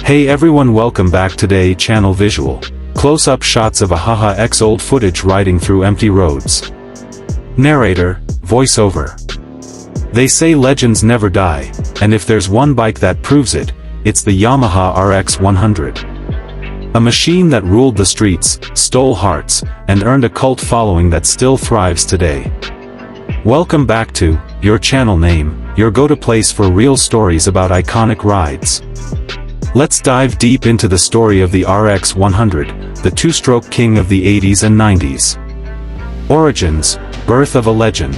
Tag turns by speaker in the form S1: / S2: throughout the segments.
S1: Hey everyone, welcome back. Today channel visual. Close-up shots of a Yamaha RX old footage riding through empty roads. Narrator, voiceover. They say legends never die, and if there's one bike that proves it, it's the Yamaha RX 100. A machine that ruled the streets, stole hearts, and earned a cult following that still thrives today. Welcome back to your channel name, your go-to place for real stories about iconic rides. Let's dive deep into the story of the RX 100, the two-stroke king of the 80s and 90s. Origins, birth of a legend.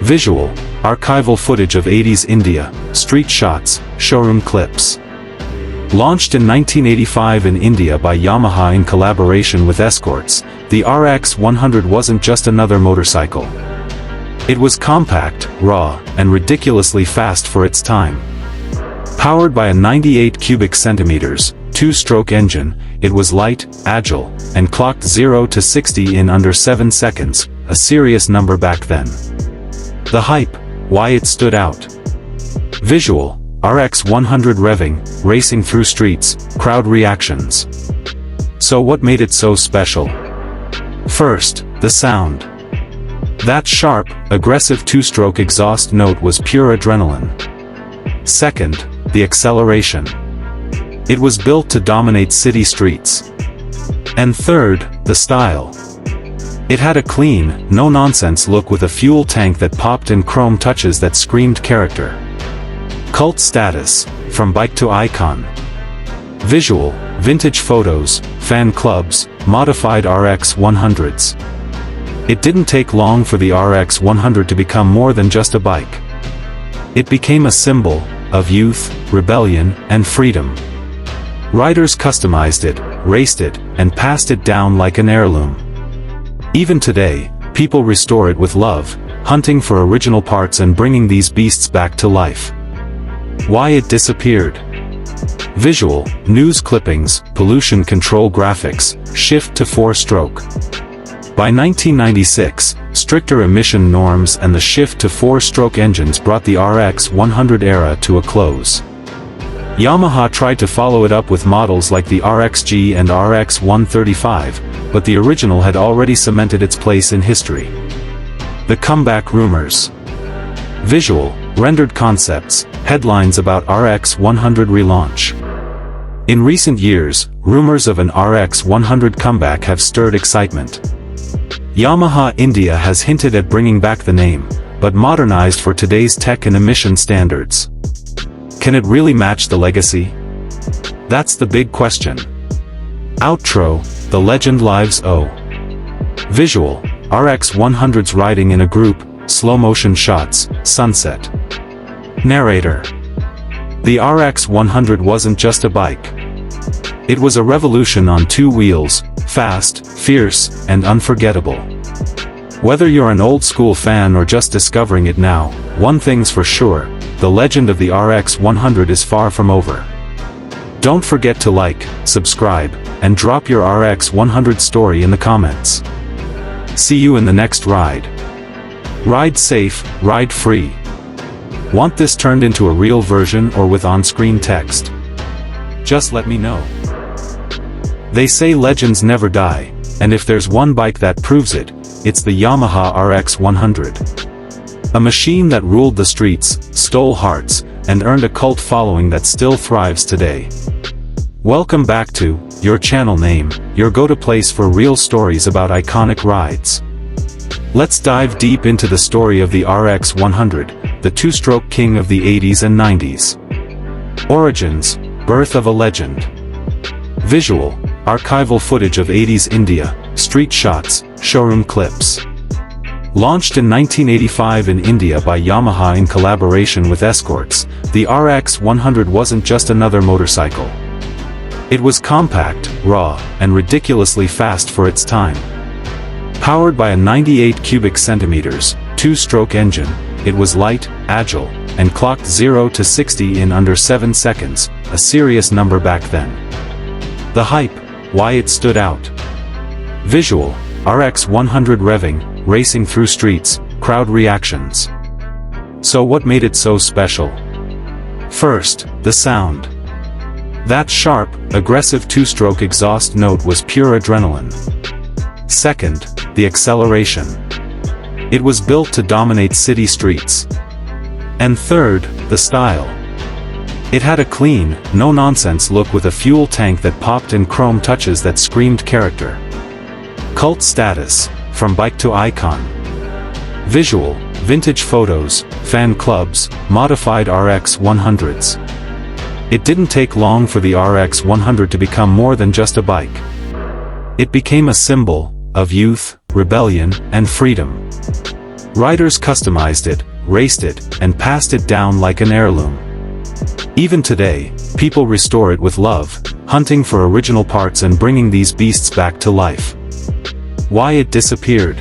S1: Visual, archival footage of 80s India, street shots, showroom clips. Launched in 1985 in India by Yamaha in collaboration with Escorts, the RX 100 wasn't just another motorcycle. It was compact, raw, and ridiculously fast for its time. Powered by a 98 cubic centimeters, two-stroke engine, it was light, agile, and clocked 0 to 60 in under 7 seconds, a serious number back then. The hype, why it stood out. Visual, RX 100 revving, racing through streets, crowd reactions. So what made it so special? First, the sound. That sharp, aggressive two-stroke exhaust note was pure adrenaline. Second, the acceleration. It was built to dominate city streets. And third, the style. It had a clean, no-nonsense look with a fuel tank that popped and chrome touches that screamed character. Cult status, from bike to icon. Visual, vintage photos, fan clubs, modified RX 100s. It didn't take long for the RX 100 to become more than just a bike. It became a symbol of youth, rebellion, and freedom. Riders customized it, raced it, and passed it down like an heirloom. Even today, people restore it with love, hunting for original parts and bringing these beasts back to life. Why it disappeared. Visual, news clippings, pollution control graphics, shift to 4-stroke. By 1996, stricter emission norms and the shift to 4-stroke engines brought the RX 100 era to a close. Yamaha tried to follow it up with models like the RXG and RX 135, but the original had already cemented its place in history. The comeback rumors. Visual, rendered concepts, headlines about RX 100 relaunch. In recent years, rumors of an RX 100 comeback have stirred excitement. Yamaha India has hinted at bringing back the name, but modernized for today's tech and emission standards. Can it really match the legacy? That's the big question. Outro, the legend lives on. Visual, RX 100's riding in a group, slow-motion shots, sunset. Narrator. The RX 100 wasn't just a bike. It was a revolution on two wheels, fast, fierce, and unforgettable. Whether you're an old-school fan or just discovering it now, one thing's for sure, the legend of the RX 100 is far from over. Don't forget to like, subscribe, and drop your RX 100 story in the comments. See you in the next ride. Ride safe, ride free. Want this turned into a real version or with on-screen text? Just let me know. They say legends never die, and if there's one bike that proves it, it's the Yamaha RX 100. A machine that ruled the streets, stole hearts, and earned a cult following that still thrives today. Welcome back to your channel name, your go-to place for real stories about iconic rides. Let's dive deep into the story of the RX 100, the two-stroke king of the 80s and 90s. Origins, birth of a legend. Visual, archival footage of 80s India, street shots, showroom clips. Launched in 1985 in India by Yamaha in collaboration with Escorts, the RX 100 wasn't just another motorcycle. It was compact, raw, and ridiculously fast for its time. Powered by a 98 cubic centimeters, two-stroke engine, it was light, agile, and clocked 0 to 60 in under 7 seconds, a serious number back then. The hype, why it stood out. Visual, RX 100 revving, racing through streets, crowd reactions. So what made it so special? First, the sound. That sharp, aggressive two-stroke exhaust note was pure adrenaline. Second, the acceleration. It was built to dominate city streets. And third, the style. It had a clean, no-nonsense look with a fuel tank that popped and chrome touches that screamed character. Cult status, from bike to icon. Visual, vintage photos, fan clubs, modified RX 100s. It didn't take long for the RX 100 to become more than just a bike. It became a symbol of youth, rebellion, and freedom. Riders customized it, raced it, and passed it down like an heirloom. Even today, people restore it with love, hunting for original parts and bringing these beasts back to life. Why it disappeared?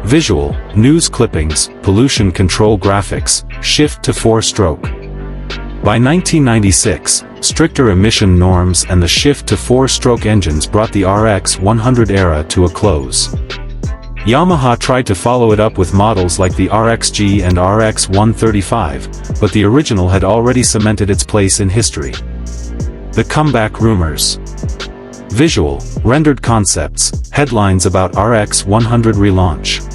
S1: Visual, news clippings, pollution control graphics, shift to 4-stroke. By 1996, stricter emission norms and the shift to 4-stroke engines brought the RX 100 era to a close. Yamaha tried to follow it up with models like the RXG and RX 135, but the original had already cemented its place in history. The comeback rumors. Visual, rendered concepts, headlines about RX 100 relaunch.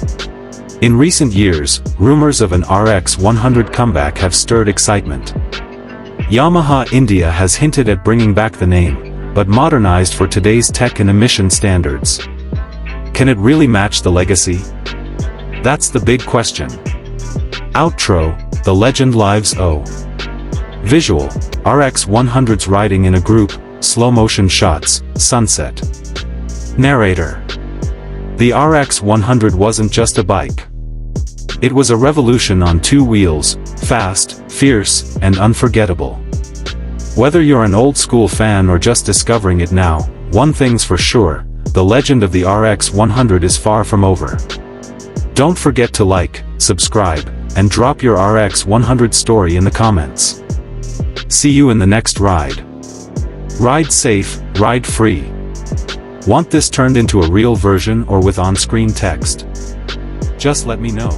S1: In recent years, rumors of an RX 100 comeback have stirred excitement. Yamaha India has hinted at bringing back the name, but modernized for today's tech and emission standards. Can it really match the legacy? That's the big question. Outro, the legend lives on. Visual, RX 100s riding in a group, slow motion shots, sunset. Narrator. The RX 100 wasn't just a bike. It was a revolution on two wheels, fast, fierce, and unforgettable. Whether you're an old-school fan or just discovering it now, one thing's for sure, the legend of the RX 100 is far from over. Don't forget to like, subscribe, and drop your RX 100 story in the comments. See you in the next ride. Ride safe, ride free. Want this turned into a real version or with on-screen text? Just let me know.